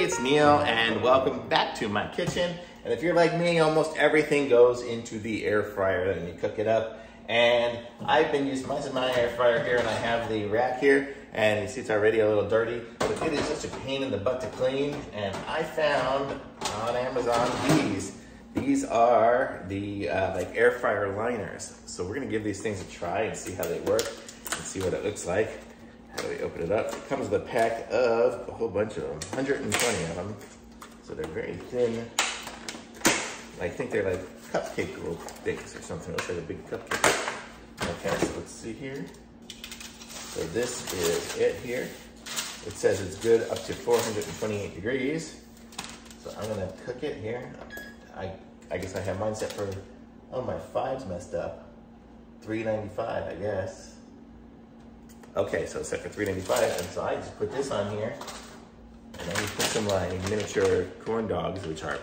it's Neil and welcome back to my kitchen. And if you're like me, almost everything goes into the air fryer and you cook it up. And I've been using my air fryer here, and I have the rack here, and you see it's already a little dirty, but it is such a pain in the butt to clean. And I found on Amazon these are the like air fryer liners. So we're gonna give these things a try and see how they work and see what it looks like. How do we open it up? It comes with a pack of a whole bunch of them, 120 of them. So they're very thin. I think they're like cupcake little things or something. Looks like a big cupcake. Okay, so let's see here. So this is it here. It says it's good up to 428 degrees. So I'm gonna cook it here. I guess I have mine set for, oh, my 5's messed up. 395, I guess. Okay, so it's set for 395, and so I just put this on here, and then we put some like miniature corn dogs, which are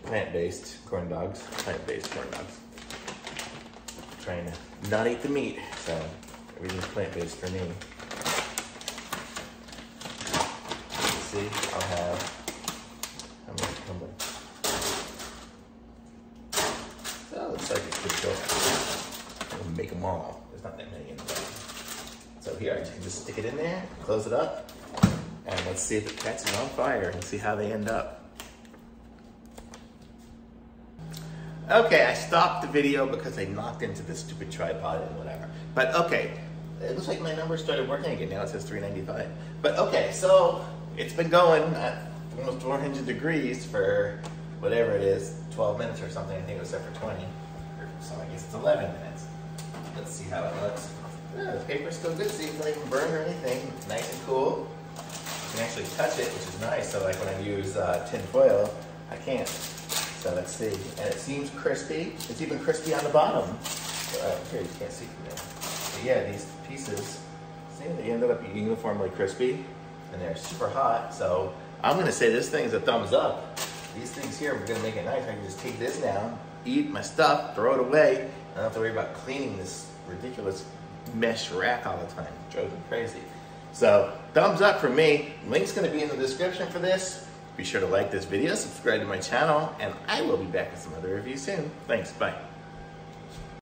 plant-based corn dogs. Plant-based corn dogs. I'm trying to not eat the meat, so everything's plant-based for me. Let's see, I'll have, how many come with? So it looks like it's pretty short. We'll make them all. There's not that many in there. So here, I can just stick it in there, close it up, and let's see if it catches on fire and see how they end up. Okay, I stopped the video because I knocked into this stupid tripod and whatever. But okay, it looks like my numbers started working again. Now it says 395. But okay, so it's been going at almost 400 degrees for whatever it is, 12 minutes or something. I think it was set for 20. So I guess it's 11 minutes. Let's see how it looks. Yeah, the paper's still good, so it doesn't even burn or anything. It's nice and cool. You can actually touch it, which is nice. So like when I use tin foil, I can't. So let's see. And it seems crispy. It's even crispy on the bottom. Here, you can't see from there. But yeah, these pieces, see, they ended up uniformly crispy, and they're super hot. So I'm gonna say this thing is a thumbs up. These things here, we're gonna make it nice. I can just take this down, eat my stuff, throw it away. I don't have to worry about cleaning this ridiculous mesh rack all the time. It drove me crazy. So thumbs up for me. Link's gonna be in the description for this. Be sure to like this video, subscribe to my channel, and I will be back with some other reviews soon. Thanks, bye.